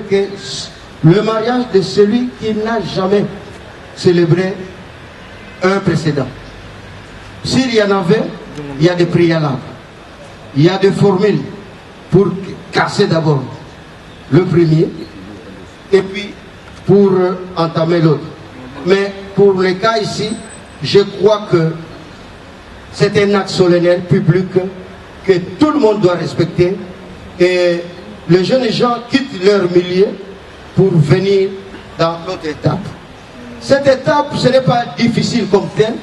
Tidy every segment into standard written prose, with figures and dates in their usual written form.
que le mariage de celui qui n'a jamais célébré un précédent. S'il y en avait, il y a des préalables, il y a des formules pour casser d'abord le premier et puis pour entamer l'autre. Mais pour le cas ici, je crois que c'est un acte solennel public que tout le monde doit respecter et les jeunes gens quittent leur milieu pour venir dans l'autre étape. Cette étape, ce n'est pas difficile comme telle,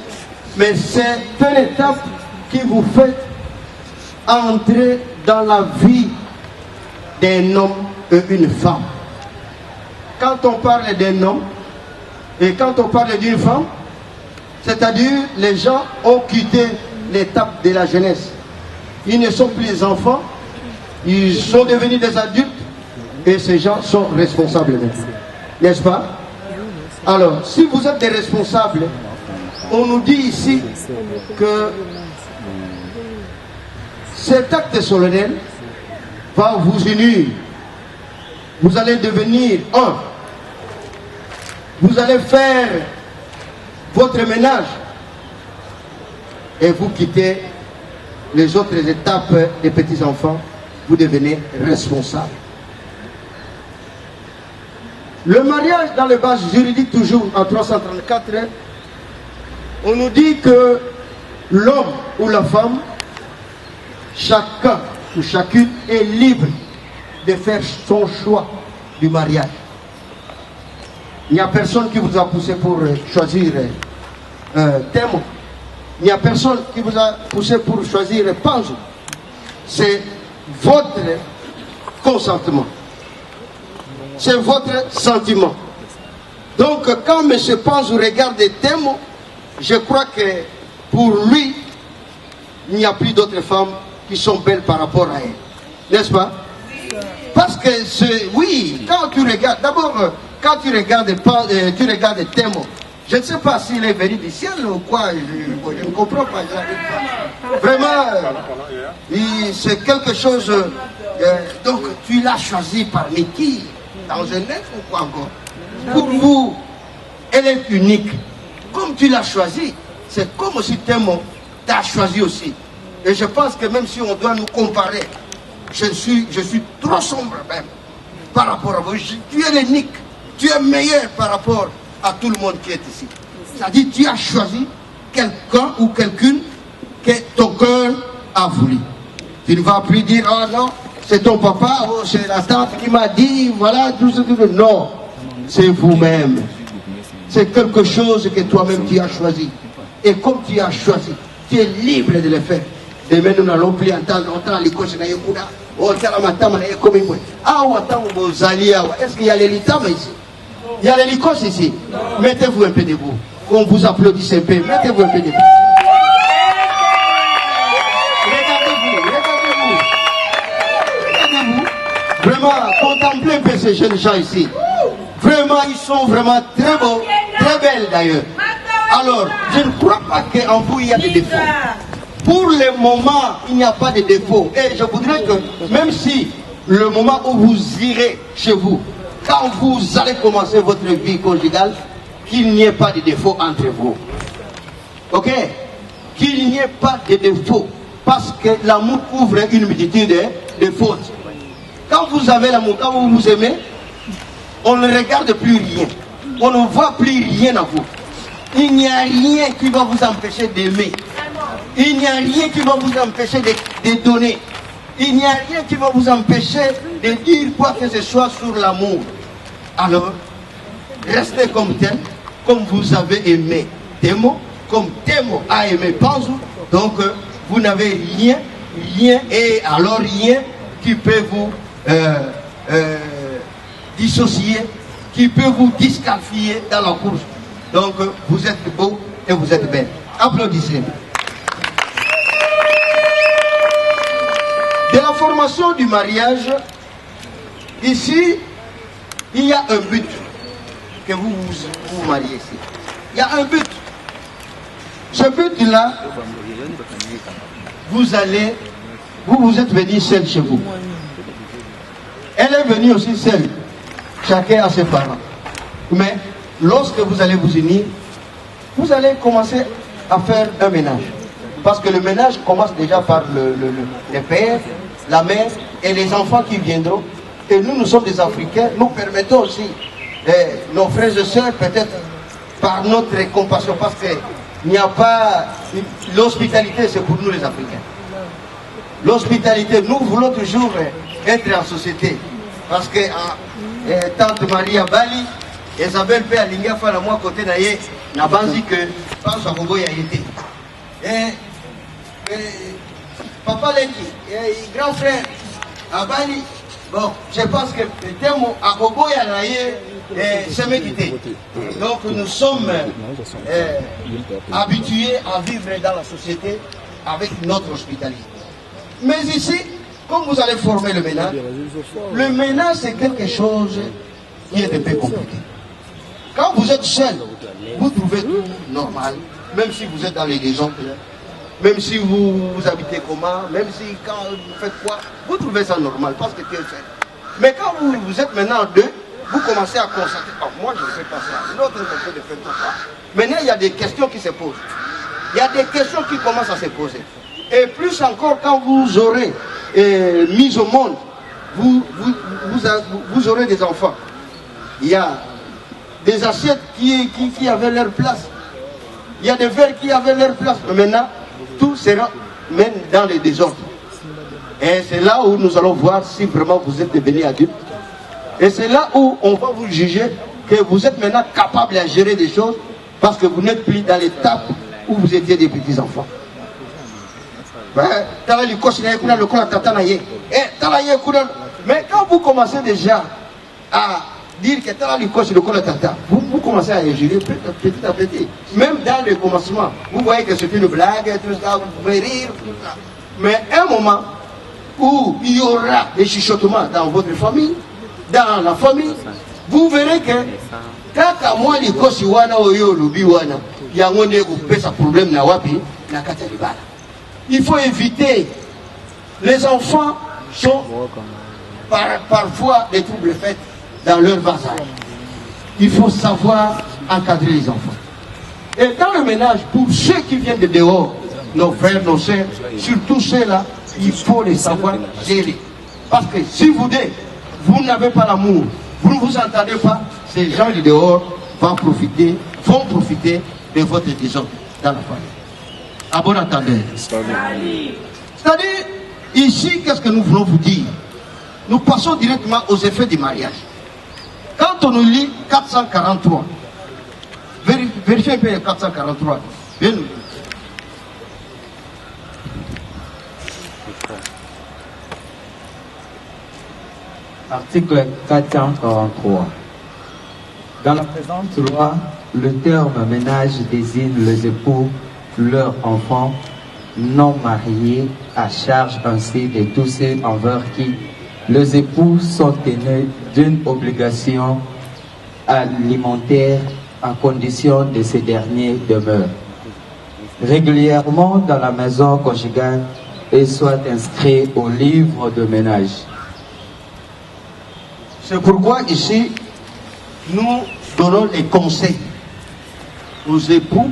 mais c'est une étape qui vous fait entrer dans la vie d'un homme et une femme. Quand on parle d'un homme et quand on parle d'une femme, c'est-à-dire les gens ont quitté l'étape de la jeunesse. Ils ne sont plus des enfants, ils sont devenus des adultes et ces gens sont responsables maintenant. N'est-ce pas? Alors, si vous êtes des responsables, on nous dit ici que cet acte solennel va vous unir. Vous allez devenir un. Vous allez faire votre ménage et vous quittez les autres étapes des petits-enfants. Vous devenez responsable. Le mariage dans les bases juridiques, toujours en 334, on nous dit que l'homme ou la femme, chacun ou chacune est libre de faire son choix du mariage. Il n'y a personne qui vous a poussé pour choisir Temo. Il n'y a personne qui vous a poussé pour choisir Panzo. C'est votre consentement. C'est votre sentiment. Donc quand M. Panzo regarde Temo, je crois que pour lui, il n'y a plus d'autres femmes qui sont belles par rapport à elle. N'est-ce pas? Parce que oui, quand tu regardes, d'abord, quand tu regardes Temo, je ne sais pas s'il est venu du ciel ou quoi, je ne comprends pas. Vraiment, c'est quelque chose. Donc tu l'as choisi parmi qui? Dans un être ou quoi encore? Pour vous, elle est unique. Comme tu l'as choisi, c'est comme si Temo t'a choisi aussi. Et je pense que même si on doit nous comparer, je suis trop sombre même par rapport à vous. Tu es l'unique, tu es meilleur par rapport à tout le monde qui est ici. C'est-à-dire tu as choisi quelqu'un ou quelqu'une que ton cœur a voulu. Tu ne vas plus dire, oh non, c'est ton papa, oh, c'est la tante qui m'a dit, voilà, tout ce que... Non, c'est vous-même. C'est quelque chose que toi-même tu as choisi. Et comme tu as choisi, tu es libre de le faire. Demain, nous n'allons plus entendre longtemps l'école de Naïkouna. Est-ce qu'il y a les litams ici? Il y a les licos ici. Mettez-vous un peu debout. On vous applaudisse un peu. Mettez-vous un peu debout. Regardez-vous. Vraiment, contemplez un peu ces jeunes gens ici. Vraiment, ils sont vraiment très beaux, très belles d'ailleurs. Alors, je ne crois pas qu'en vous il y a des défauts. Pour le moment, il n'y a pas de défaut. Et je voudrais que, même si le moment où vous irez chez vous, quand vous allez commencer votre vie conjugale, qu'il n'y ait pas de défaut entre vous. Ok? Qu'il n'y ait pas de défaut. Parce que l'amour couvre une multitude de fautes. Quand vous avez l'amour, quand vous vous aimez, on ne regarde plus rien. On ne voit plus rien à vous. Il n'y a rien qui va vous empêcher d'aimer. Il n'y a rien qui va vous empêcher de donner. Il n'y a rien qui va vous empêcher de dire quoi que ce soit sur l'amour. Alors, restez comme tel, comme vous avez aimé Temo, comme Temo a aimé Panzo. Donc, vous n'avez rien, et alors rien qui peut vous dissocier, qui peut vous disqualifier dans la course. Donc, vous êtes beau et vous êtes belle. Applaudissez. De la formation du mariage, ici, il y a un but que vous vous mariez ici. Il y a un but. Ce but-là, vous êtes venu seul chez vous. Elle est venue aussi seule. chacun a ses parents. Mais lorsque vous allez vous unir, vous allez commencer à faire un ménage. Parce que le ménage commence déjà par le père, la mère et les enfants qui viendront. Et nous, nous sommes des Africains, nous permettons aussi nos frères et sœurs, peut-être par notre compassion, parce qu'il n'y a pas... L'hospitalité, c'est pour nous les Africains. L'hospitalité, nous voulons toujours être en société. Parce que Tante Marie à Bali, Isabelle P. Alinga fait la moi côté d'ailleurs, n'a pas dit que pense à Bobo y a été. Papa Leki, grand frère à Bali, bon, je pense que le terme à Bobo y a c'est médité. Donc nous sommes habitués à vivre dans la société avec notre hospitalité. Mais ici, comme vous allez former le ménage c'est quelque chose qui est un peu compliqué. Quand vous êtes seul, vous trouvez tout normal, même si vous êtes dans les désordres, même si vous habitez comment, même si quand vous faites quoi, vous trouvez ça normal parce que tu es seul. Mais quand vous êtes maintenant deux, vous commencez à constater, oh, moi je ne fais pas ça, l'autre ne fait pas ça. Maintenant il y a des questions qui se posent. Il y a des questions qui commencent à se poser. Et plus encore quand vous aurez mis au monde, vous aurez des enfants. Il y a des assiettes qui avaient leur place. Il y a des verres qui avaient leur place. Mais maintenant, tout sera même dans les désordres. Et c'est là où nous allons voir si vraiment vous êtes devenus adultes. Et c'est là où on va vous juger que vous êtes maintenant capable à gérer des choses parce que vous n'êtes plus dans l'étape où vous étiez des petits enfants. Mais quand vous commencez déjà à dire que vous commencez à gérer petit à petit. Même dans le commencement, vous voyez que c'est une blague, tout ça, vous pouvez rire, tout ça. Mais un moment où il y aura des chuchotements dans votre famille, dans la famille, vous verrez que quand à moi les kosiwana oyo lubiwana, il y a un problème na wapi na katalibala. Il faut éviter. Les enfants sont parfois des troubles faits dans leur bas âge. Il faut savoir encadrer les enfants. Et dans le ménage, pour ceux qui viennent de dehors, nos frères, nos sœurs, surtout ceux-là, il faut les savoir gérer. Parce que si vous n'avez pas l'amour, vous ne vous entendez pas, ces gens de dehors vont profiter de votre désordre dans la famille. À bon entendeur. C'est-à-dire, ici, qu'est-ce que nous voulons vous dire? Nous passons directement aux effets du mariage. Quand on nous lit 443, vérifiez un peu 443. Bien nous. Article 443. Dans la présente loi, le terme ménage désigne les époux, leurs enfants non mariés à charge ainsi de tous ceux envers qui les époux sont tenus d'une obligation alimentaire à condition de ces derniers demeurent régulièrement dans la maison conjugale et soient inscrits au livre de ménage. C'est pourquoi ici, nous donnons les conseils aux époux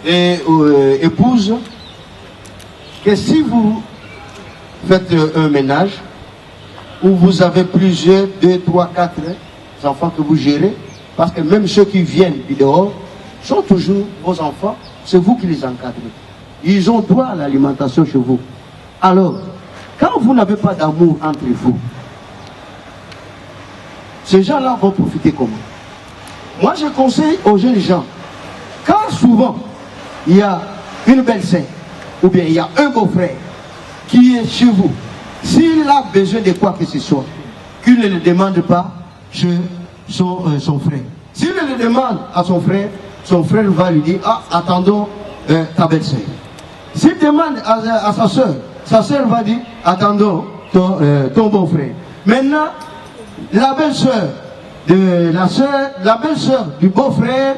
et aux épouses que si vous faites un ménage où vous avez plusieurs, 2, 3, 4 enfants que vous gérez, parce que même ceux qui viennent du dehors sont toujours vos enfants, c'est vous qui les encadrez. Ils ont droit à l'alimentation chez vous. Alors, quand vous n'avez pas d'amour entre vous, ces gens-là vont profiter comment? Moi, je conseille aux jeunes gens, quand souvent il y a une belle-sœur, ou bien il y a un beau-frère qui est chez vous, s'il a besoin de quoi que ce soit, qu'il ne le demande pas chez son frère. S'il le demande à son frère va lui dire, ah, attendons ta belle-sœur. S'il demande à sa sœur va dire, attendons ton beau-frère. Maintenant, la belle-sœur de la belle-sœur du beau-frère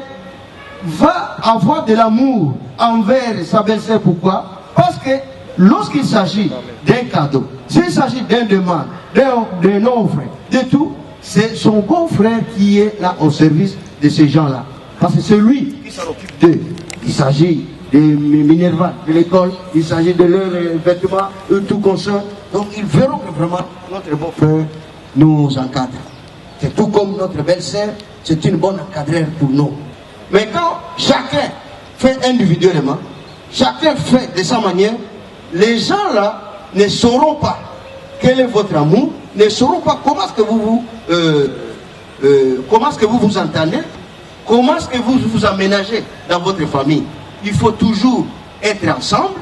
va avoir de l'amour envers sa belle-sœur. Pourquoi? Parce que lorsqu'il s'agit d'un cadeau, s'il s'agit d'une demande, d'un offre, de tout, c'est son beau-frère qui est là au service de ces gens-là. Parce que c'est lui qui s'en occupe d'eux. Il s'agit des Minerva, de l'école, il s'agit de leurs vêtements, tout comme ça. Donc ils verront que vraiment notre beau-frère nous encadre. C'est tout comme notre belle-sœur, c'est une bonne encadreur pour nous. Mais quand chacun fait individuellement, chacun fait de sa manière, les gens là ne sauront pas quel est votre amour, ne sauront pas comment est-ce que vous vous entendez, comment est-ce que vous vous aménagez dans votre famille. Il faut toujours être ensemble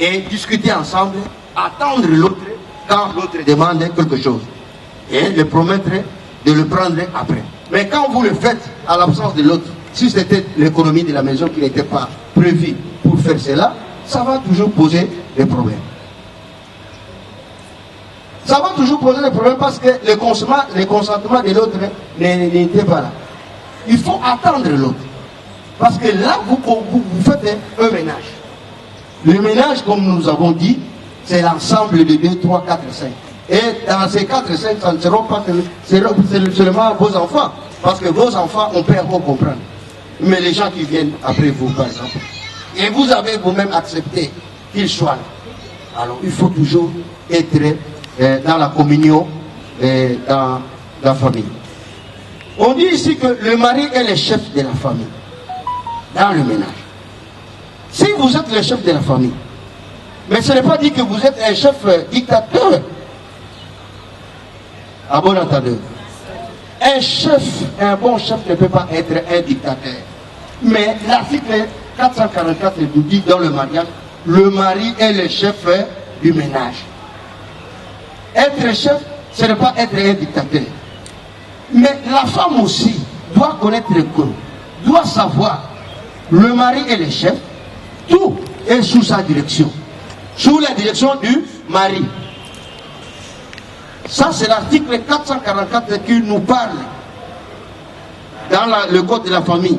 et discuter ensemble, attendre l'autre quand l'autre demande quelque chose et le promettre de le prendre après. Mais quand vous le faites à l'absence de l'autre, si c'était l'économie de la maison qui n'était pas prévue pour faire cela, ça va toujours poser des problèmes. Ça va toujours poser des problèmes parce que le consentement de l'autre n'était pas là. Il faut attendre l'autre. Parce que là, vous faites un ménage. Le ménage, comme nous avons dit, c'est l'ensemble de 2, 3, 4, 5. Et dans ces 4 et 5, ça ne seront pas seulement vos enfants. Parce que vos enfants, on peut encore comprendre. Mais les gens qui viennent après vous, par exemple. Et vous avez vous-même accepté qu'ils soient là. Alors, il faut toujours être dans la communion et dans la famille. On dit ici que le mari est le chef de la famille. Dans le ménage. Si vous êtes le chef de la famille, mais ce n'est pas dit que vous êtes un chef dictateur. À bon entendeur. Un bon chef ne peut pas être un dictateur. Mais l'article 444 nous dit dans le mariage, le mari est le chef du ménage. Être chef, ce n'est pas être un dictateur. Mais la femme aussi doit connaître le code, doit savoir. Le mari est le chef, tout est sous sa direction, sous la direction du mari. Ça, c'est l'article 444 qui nous parle dans le code de la famille.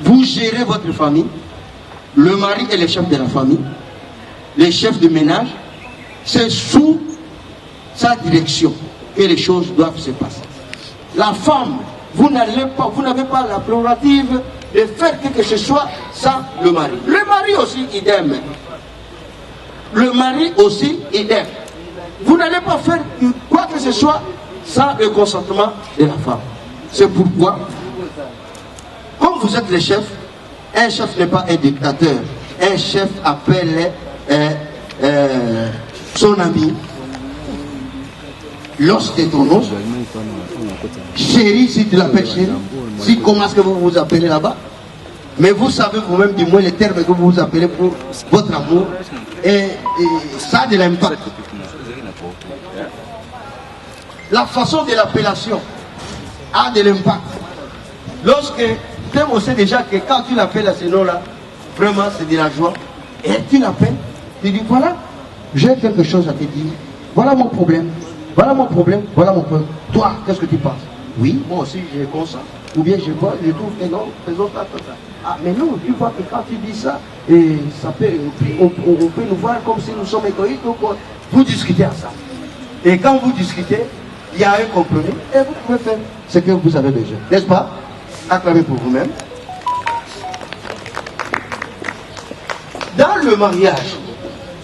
Vous gérez votre famille, le mari est le chef de la famille, le chef de ménage, c'est sous sa direction que les choses doivent se passer. La femme, vous n'avez pas la prérogative de faire quelque chose sans le mari. Le mari aussi, idem. Le mari aussi, idem. Vous n'allez pas faire quoi que ce soit sans le consentement de la femme. C'est pourquoi, comme vous êtes le chef, un chef n'est pas un dictateur. Un chef appelle son ami, l'os de ton os, chérie, si tu l'appelles chérie, si comment est-ce que vous vous appelez là-bas, mais vous savez vous-même du moins les termes que vous vous appelez pour votre amour, et ça a de l'impact. La façon de l'appellation a de l'impact. Lorsque tu sais déjà que quand tu l'appelles à ce nom-là, vraiment c'est de la joie, et tu l'appelles, tu dis voilà, j'ai quelque chose à te dire, voilà mon problème, voilà mon problème, voilà mon problème. Toi, qu'est-ce que tu penses? Oui, moi aussi je consens. Ou bien je vois, je trouve que non, faisons ça, ça. Ah, mais non, tu vois que quand tu dis ça, et ça peut, on peut nous voir comme si nous sommes égoïstes, donc vous discutez ensemble. Et quand vous discutez, il y a un compromis, et vous pouvez faire ce que vous avez besoin. N'est-ce pas? Acclamez pour vous-même. Dans le mariage,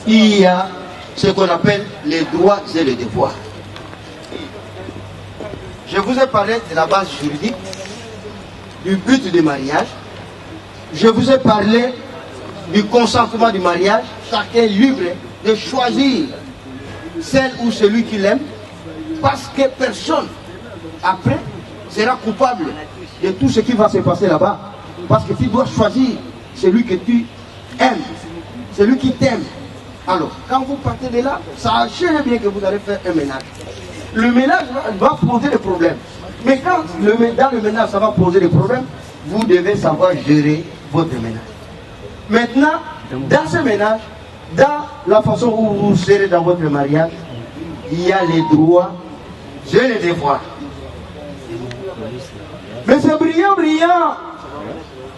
il y a ce qu'on appelle les droits et les devoirs. Je vous ai parlé de la base juridique, du but du mariage. Je vous ai parlé du consentement du mariage. Chacun est libre de choisir celle ou celui qu'il aime, parce que personne, après, sera coupable de tout ce qui va se passer là-bas. Parce que tu dois choisir celui que tu aimes, celui qui t'aime. Alors, quand vous partez de là, sachez bien que vous allez faire un ménage. Le ménage va poser des problèmes. Mais quand dans le ménage, ça va poser des problèmes, vous devez savoir gérer votre ménage. Maintenant, dans ce ménage, dans la façon où vous serez dans votre mariage, il y a les droits et les devoirs. Mais c'est brillant, brillant.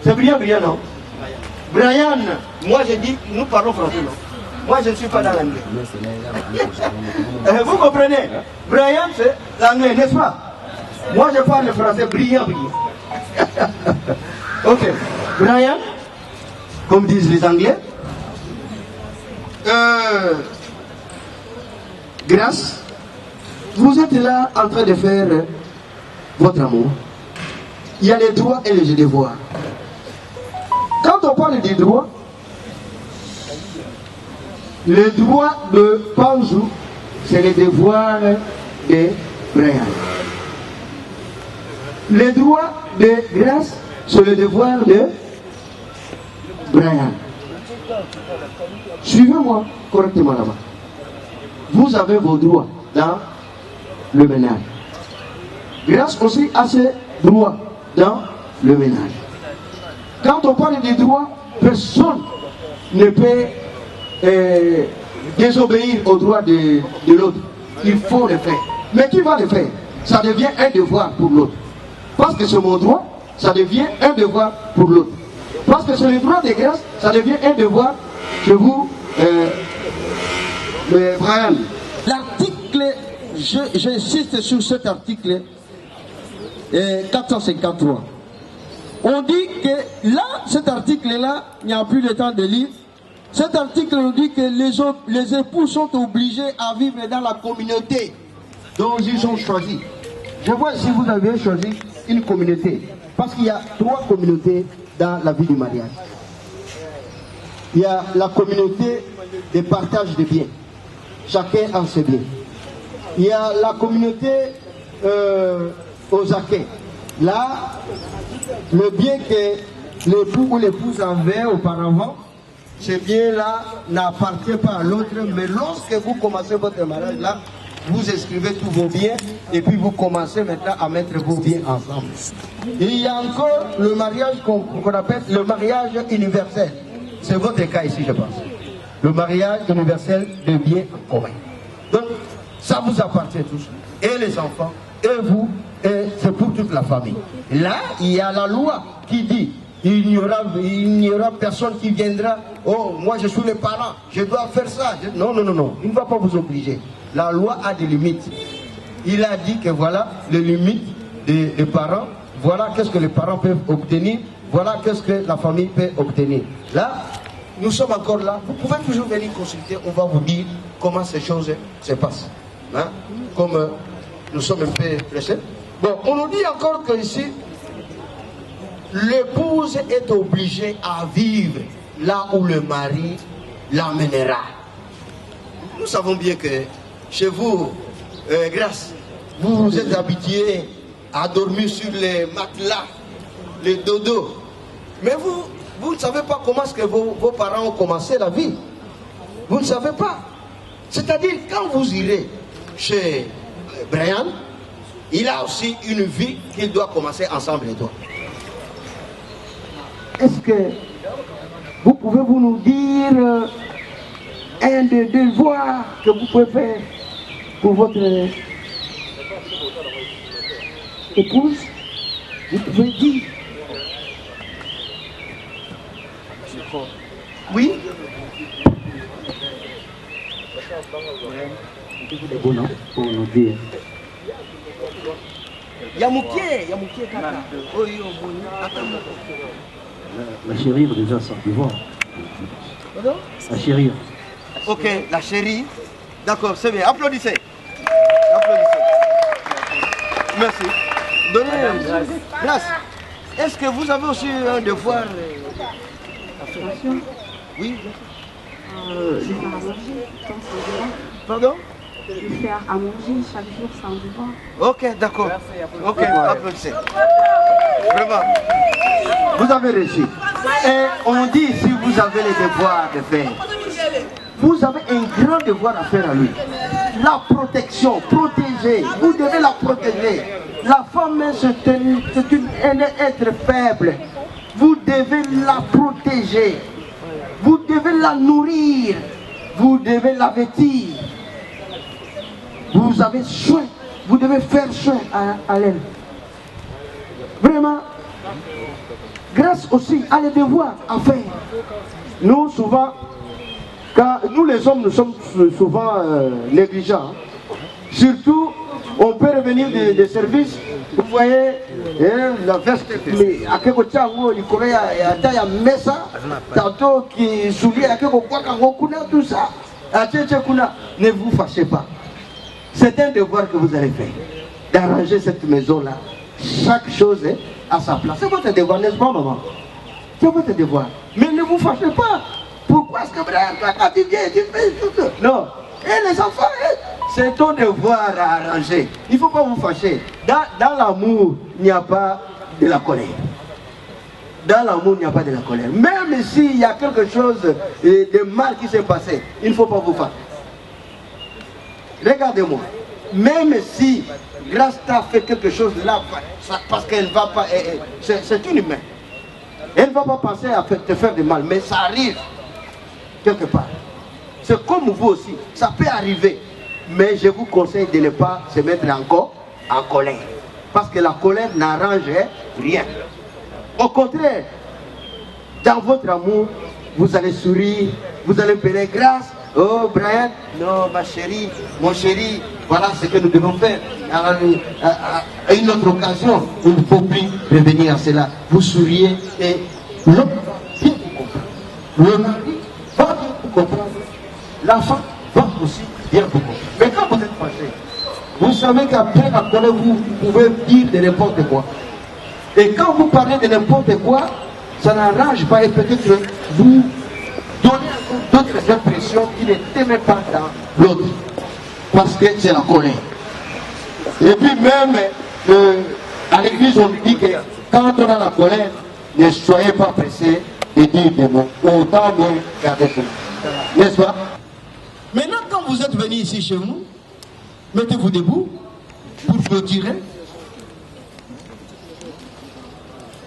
C'est brillant, brillant, non? Brian, moi j'ai dit, nous parlons français, non? Moi je ne suis pas dans l'anglais. Vous comprenez? Brian, c'est l'anglais, n'est-ce pas? Moi, je parle le français brillant. Ok. Brian, comme disent les Anglais. Grâce, vous êtes là en train de faire votre amour. Il y a les droits et les devoirs. Quand on parle des droits, le droit de Panjou, c'est le devoir de Brian. Le droit de Grâce, c'est le devoir de Brian. Suivez-moi correctement là-bas. Vous avez vos droits dans le ménage. Grâce aussi à ses droits dans le ménage. Quand on parle des droits, personne ne peut désobéir aux droits de l'autre. Il faut le faire. Mais qui va le faire? Ça devient un devoir pour l'autre. Parce que c'est mon droit, ça devient un devoir pour l'autre. Parce que c'est le droit de Grâce, ça devient un devoir chez vous, Brian. L'article, j'insiste sur cet article 453. On dit que là, cet article-là, il n'y a plus de temps de lire. Cet article nous dit que les époux sont obligés à vivre dans la communauté dont ils ont choisi. Je vois si vous avez choisi une communauté. Parce qu'il y a 3 communautés dans la vie du mariage. Il y a la communauté de partage de biens. Chacun a ses biens. Il y a la communauté aux acquis. Là, le bien que l'époux ou l'épouse avait auparavant, ce bien-là n'appartient pas à l'autre, mais lorsque vous commencez votre mariage là, vous inscrivez tous vos biens et puis vous commencez maintenant à mettre vos biens ensemble. Et il y a encore le mariage qu'on appelle le mariage universel. C'est votre cas ici, je pense. Le mariage universel de biens en commun. Donc, ça vous appartient tous. Et les enfants, et vous, et c'est pour toute la famille. Là, il y a la loi qui dit il n'y aura personne qui viendra. Oh, moi je suis le parent, je dois faire ça. Non, non, non, non. Il ne va pas vous obliger. La loi a des limites. Il a dit que voilà les limites des parents. Voilà qu'est-ce que les parents peuvent obtenir. Voilà qu'est-ce que la famille peut obtenir. Là, nous sommes encore là. Vous pouvez toujours venir consulter. On va vous dire comment ces choses se passent. Hein? Comme nous sommes un peu pressés. Bon, on nous dit encore que ici, l'épouse est obligée à vivre là où le mari l'emmènera. Nous savons bien que chez vous, Grâce, vous vous êtes habitués à dormir sur les matelas, les dodos. Mais vous ne savez pas comment est-ce que vos parents ont commencé la vie. Vous ne savez pas. C'est-à-dire, quand vous irez chez Brian, il a aussi une vie qu'il doit commencer ensemble et toi. Est-ce que vous pouvez nous dire un des devoirs que vous pouvez faire pour votre épouse? Vous pouvez dire. Oui? Pour nous dire. La chérie va déjà sortir voir. La chérie. Ok, la chérie. D'accord, c'est bien. Applaudissez. Applaudissez. Merci. Donnez Grâce. Est-ce que vous avez aussi un devoir à faire? Oui. De faire à manger, quand c'est devoir. Pardon? De faire à manger chaque jour, c'est un devoir. Ok, d'accord. Ok, applaudissez. Vraiment. Vous avez réussi. Et on dit si vous avez le devoir de faire, vous avez un grand devoir à faire à lui. La protection, protéger. Vous devez la protéger. La femme, c'est un être faible. Vous devez la protéger. Vous devez la nourrir. Vous devez la vêtir. Vous avez soin. Vous devez faire soin à elle. Vraiment. Grâce aussi à les devoirs à faire. Nous, souvent, car nous les hommes, nous sommes souvent négligents. Surtout, on peut revenir des services Vous voyez, la veste, mais à quelque chose, il y a des messa, tantôt qui souliers, à quelque chose, tout ça. Ne vous fâchez pas. C'est un devoir que vous allez faire, d'arranger cette maison-là. Chaque chose est à sa place. C'est votre devoir, n'est-ce pas, maman? C'est votre devoir. Mais ne vous fâchez pas. Pourquoi est-ce que quand tu viens, tu fais tout ça? Non. Et les enfants, c'est ton devoir à arranger. Il ne faut pas vous fâcher. Dans l'amour, il n'y a pas de la colère. Dans l'amour, il n'y a pas de la colère. Même s'il y a quelque chose de mal qui s'est passé, il ne faut pas vous fâcher. Regardez-moi. Même si Grasta fait quelque chose là, parce qu'elle ne va pas... C'est une humaine. Elle ne va pas penser à te faire du mal, mais ça arrive quelque part. C'est comme vous aussi, ça peut arriver. Mais je vous conseille de ne pas se mettre encore en colère. Parce que la colère n'arrange rien. Au contraire, dans votre amour, vous allez sourire, vous allez payer grâce. Oh Brian, non ma chérie, mon chéri, voilà ce que nous devons faire. À une autre occasion, il ne faut plus revenir à cela. Vous souriez et l'homme va bien vous comprendre. Le mari va bien vous comprendre. L'enfant va aussi bien vous comprendre. Mais quand vous êtes fâché, vous savez qu'après la colère, vous pouvez dire de n'importe quoi. Et quand vous parlez de n'importe quoi, ça n'arrange pas et peut-être vous donnez d'autres impressions qui n'étaient même pas dans l'autre. Parce que c'est la colère. Et puis même, à l'église, on dit que quand on a la colère, ne soyez pas pressés de dire des mots. Autant bien garder cela. N'est-ce pas? Maintenant, quand vous êtes venu ici chez nous, mettez-vous debout pour clôturer.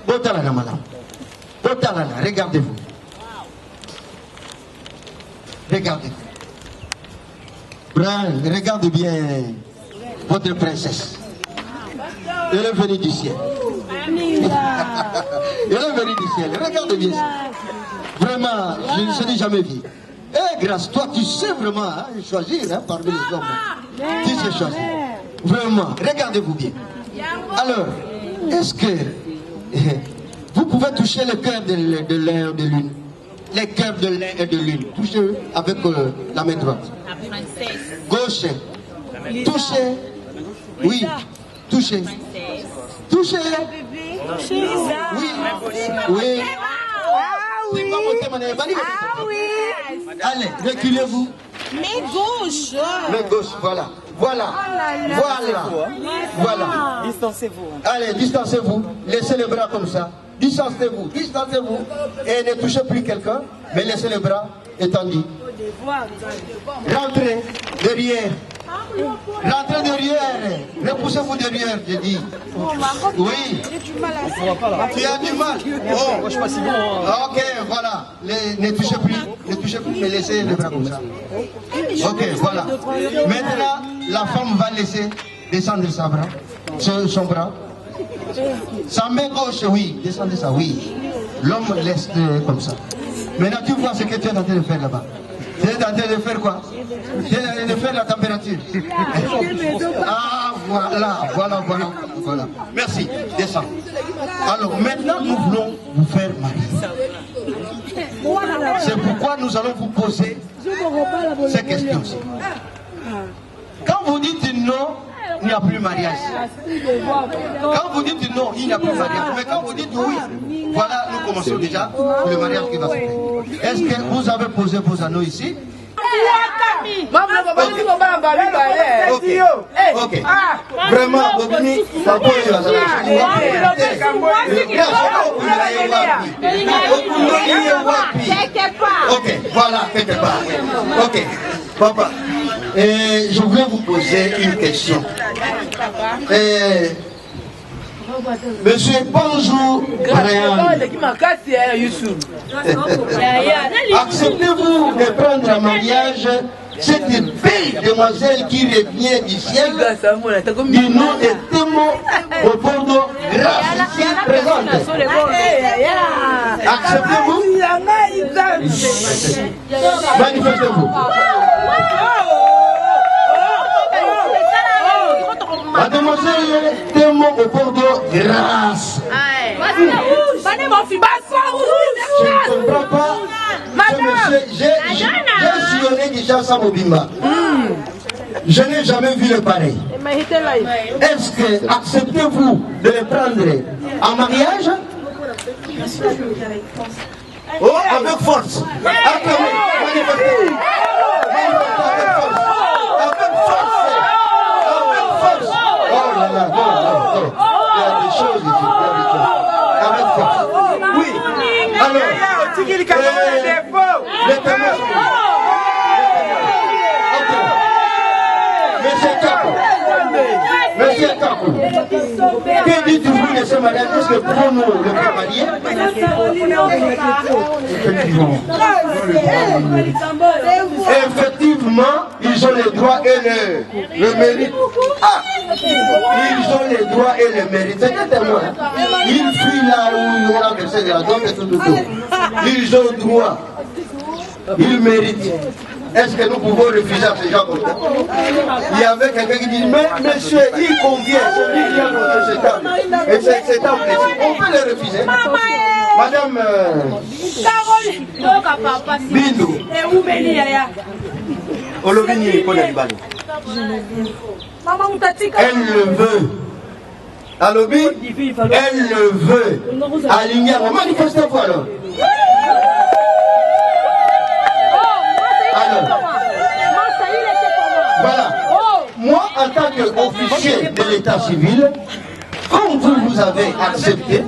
Botalana, madame. Botalana, regardez-vous. Regardez. Brian, regardez bien votre princesse. Elle est venue du ciel. Elle est venue du ciel. Regardez bien ça. Vraiment, je ne l'ai jamais vu. Eh, grâce, toi, tu sais vraiment choisir parmi les hommes. Tu sais choisir. Vraiment, regardez-vous bien. Alors, est-ce que vous pouvez toucher le cœur de l'un et de l'une? Les cœurs de l'un et de l'une. Touchez avec la main droite. Gauche. Touchez. Oui. Touchez. Touchez. Oui. Oui. Allez, reculez-vous. Mais gauche. Mais gauche, voilà. Voilà. Voilà. Distancez-vous. Allez, distancez-vous. Laissez les bras comme ça. Distancez-vous. Distancez-vous. Et ne touchez plus quelqu'un, mais laissez les bras étendus. Rentrez derrière. Rentrez derrière. Repoussez-vous derrière, j'ai dit. Oui. Tu as du mal. Oh, moi je suis pas si bon. Ok, voilà. Ne touchez plus. Ne touchez plus, mais laissez les bras comme ça. Ok, voilà. Maintenant, la femme va laisser descendre son bras. Sa main gauche, oui. Descendez ça, oui. L'homme laisse comme ça. Maintenant, tu vois ce que tu es en train de faire là-bas. Tu es en train de faire quoi? Tu es en train de faire la température. Ah, voilà. Merci, descends. Alors, maintenant, nous voulons vous faire marier. C'est pourquoi nous allons vous poser ces questions-ci. Quand vous dites non, il n'y a plus mariage. Quand vous dites non, il n'y a plus mariage. Mais quand vous dites oui, voilà, nous commençons déjà le mariage qui va se faire. Est-ce que vous avez posé vos anneaux ici? Ok. Vraiment, ok, voilà, quelque part. Ok, papa. Je voulais vous poser une question. Monsieur, bonjour, Brian. Acceptez-vous de prendre en mariage cette belle demoiselle qui revient du ciel du nom de Thémo au Bordeaux, grâce ici présente? Acceptez-vous? Manifestez-vous. Mademoiselle Thémo mot au bord de grâce. Je ne comprends pas. Ce monsieur, j'ai sillonné déjà ça Mobimba. Je n'ai jamais vu le pareil. Est-ce que acceptez-vous de le prendre en mariage? Oh, avec force. Acclamez, manifestez. Manifestez avec force. Avec force. Avec force. Oh là là, non, non, non. Il y a des choses ici. Il y a des choses. Avec force. Oui. Alors, les témoins. Ok. Monsieur Kakou. Monsieur Kakou. Que dites-vous de ce mariage? Est-ce que pour nous, le frère marié? Effectivement, ils ont les droits et le mérite. Ah, ils ont les droits et le mérite. C'est un témoin. Ils fuient là où on a versé de la dose et tout. Ils ont droit. Ils méritent. Est-ce que nous pouvons refuser à ces gens comme ça? Il y avait quelqu'un qui dit, mais monsieur, il convient, celui qui a monté cette table. Et c'est table ici. On peut le refuser. Madame Bindou. Elle le veut. Alobi, elle le veut. Aligné, manifestez-vous alors. Voilà. Moi, en tant qu'officier de l'état civil, comme vous avez accepté,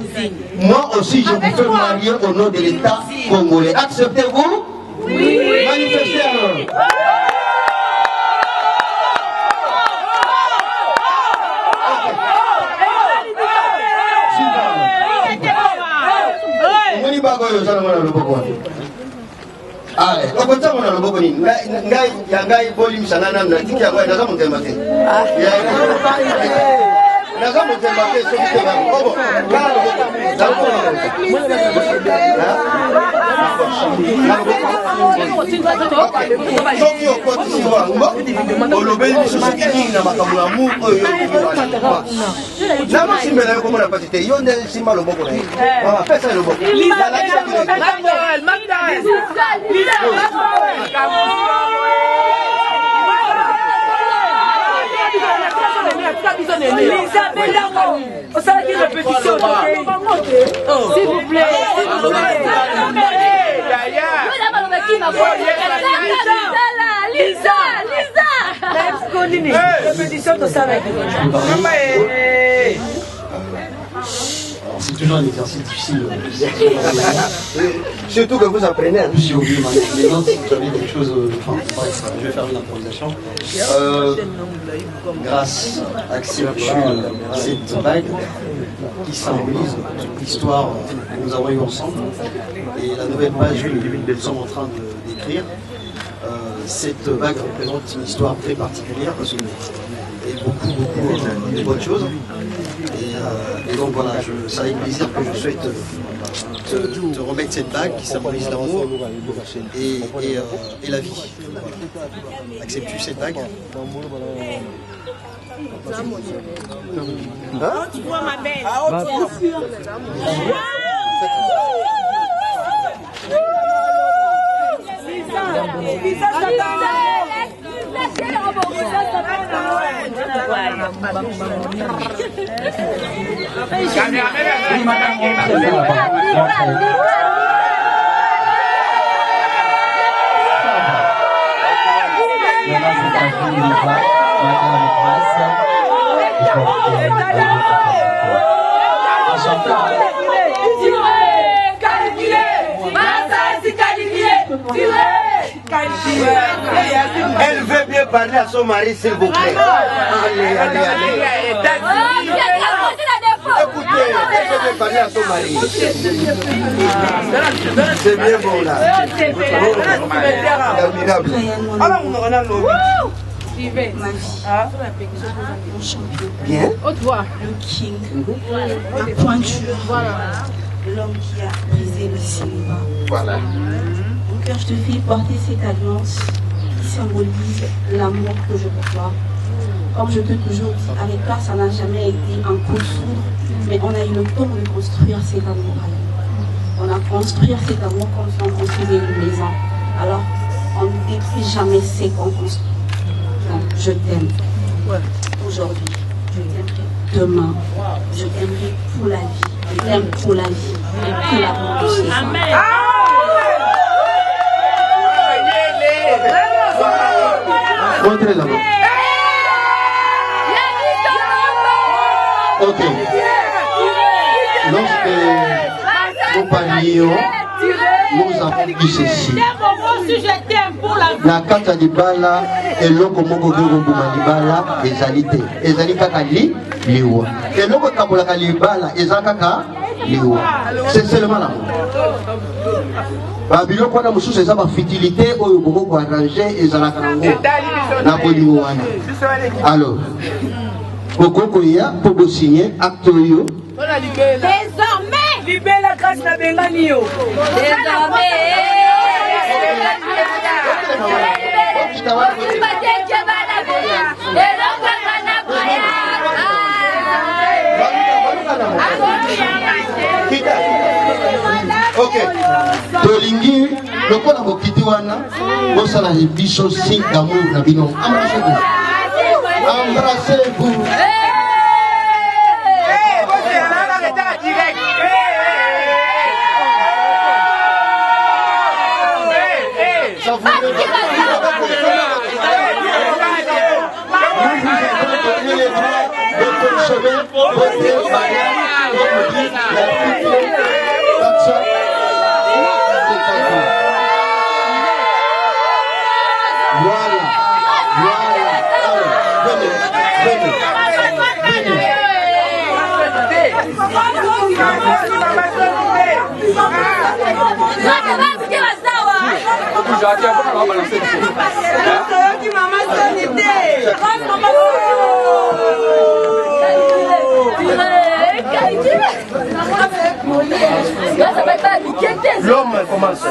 moi aussi je vous fais marier au nom de l'état congolais. Acceptez-vous? Oui. Manifestez alors. Allez, on peut savoir le boboni. Ngai boli misana na tiki ya naza mutema te. Naza mutema te so kitema. Obo. Soki okoti wango. Olobeli biso soki na makambo ya mu oyo. Na masimela ko mona patite. Yo nde simba loboko na. Mama pesa loboko. S'il vous plaît. C'est toujours un exercice difficile. Surtout que vous apprenez. J'ai oublié maintenant si vous avez quelque chose. Enfin, je vais faire une improvisation. Grâce accepte cette vague qui symbolise toute l'histoire que nous avons eue ensemble et la nouvelle page que nous sommes en train d'écrire. Cette vague représente une histoire très particulière parce qu'il y a beaucoup de bonnes choses. Et donc voilà, c'est avec plaisir que je souhaite te remettre cette bague qui symbolise l'amour et la vie. Acceptes-tu cette bague? Tu vois ma belle. Elle veut bien parler à son mari, s'il vous plaît. Allez. Écoutez, elle veut bien parler à son mari. C'est bien bon là. Admirable. Bien. Le king, ma pointure, l'homme qui a brisé le célibat. Voilà. Mon cœur, je te fais porter cette alliance qui symbolise l'amour que je porte comme je peux toujours dire, avec toi, ça n'a jamais été un coup de foudre, mais on a eu le temps de construire cet amour. On a construit cet amour comme si on construisait une maison. Alors, on ne détruit jamais ce qu'on construit. Donc, je t'aime aujourd'hui, je t'aimerai demain, je t'aimerai pour la vie, je t'aime pour la vie et pour l'amour de ces enfants. Montrez la main. Ok. Lorsque nous parlions, nous avons dit ceci. Na kata libala eloko moko gego buma libala ezalite. Ezali kaka liwa. Eloko kabolaka libala ezakaka liwa. C'est seulement l'amour. Babiloko na mususu eza ba futilité oyo boko ko arranger ezalaka nango na bolingo wana. Alors boko ya pour signer acte yo. Désormais, libère la grâce na bengani yo. Désormais. Ok. Tolingi lokola bokiti wana bosala biso signe d'amour na bino. Embrassez-vous. Embrassez-vous. L'homme commence.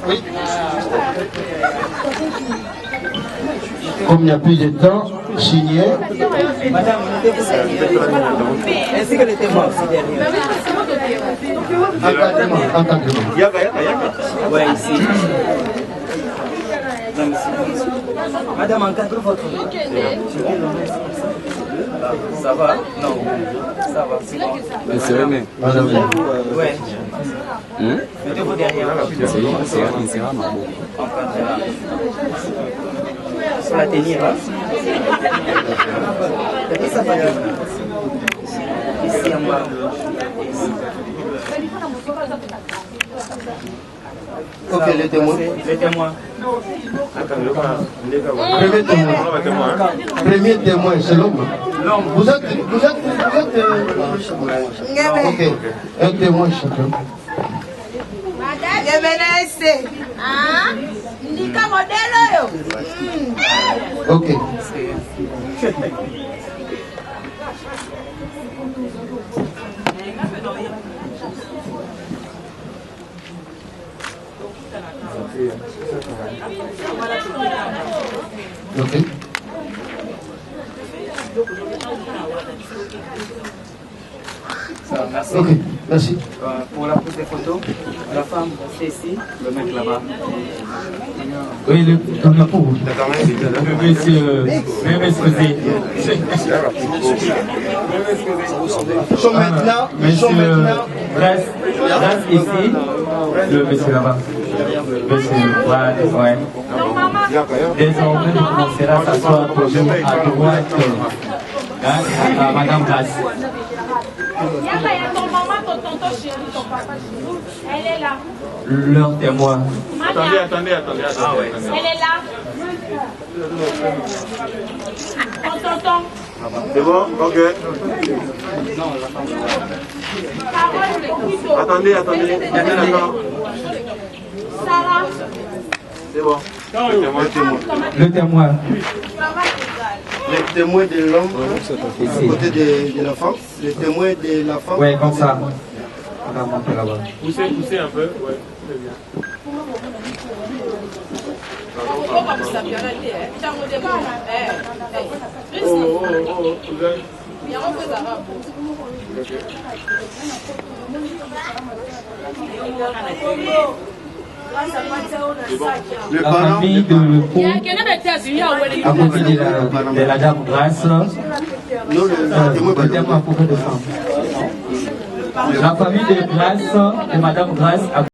Oui. Comme il n'y a plus de temps, signé. Madame, est-ce que le témoin aussi derrière? Entendez-moi. Ouais, ici. Madame, encadre votre nom. Ça va? Non. Ça va, c'est bon. C'est René. Madame. Ouais. Mettez-vous derrière. C'est rare, Sur la tenir, hein? Et ça va bien. Ici en bas. Ok, les témoins. Les témoins. Premier témoin. Premier témoin, c'est l'homme. Vous êtes. Ok. Un témoin chacun. Ok. Ok. Merci. Ok, merci. Pour la prise des photos, la femme, c'est ici, le mec là-bas. Oui, le monsieur, même excusez. Ils sont maintenant. Reste ici, le monsieur là-bas. Monsieur, voilà, ouais. Désormais, il commencera à s'asseoir toujours à droite à Madame Grace. Elle est là. Leur témoin. Attendez. Ah ouais. Elle est là. On t'entend. C'est bon? Ok. Attendez. Sarah. C'est bon. Le témoin. Les témoins de l'homme à côté de la femme. Les témoins de la femme. Oui, comme ça. On va monter là-bas. Poussez un peu. Ouais, très bien. Le La parent, famille de l'époux, accompagnée de la dame Grâce, non, le témoin le témoin pour de femme. La famille de Grâce, de Madame Grâce,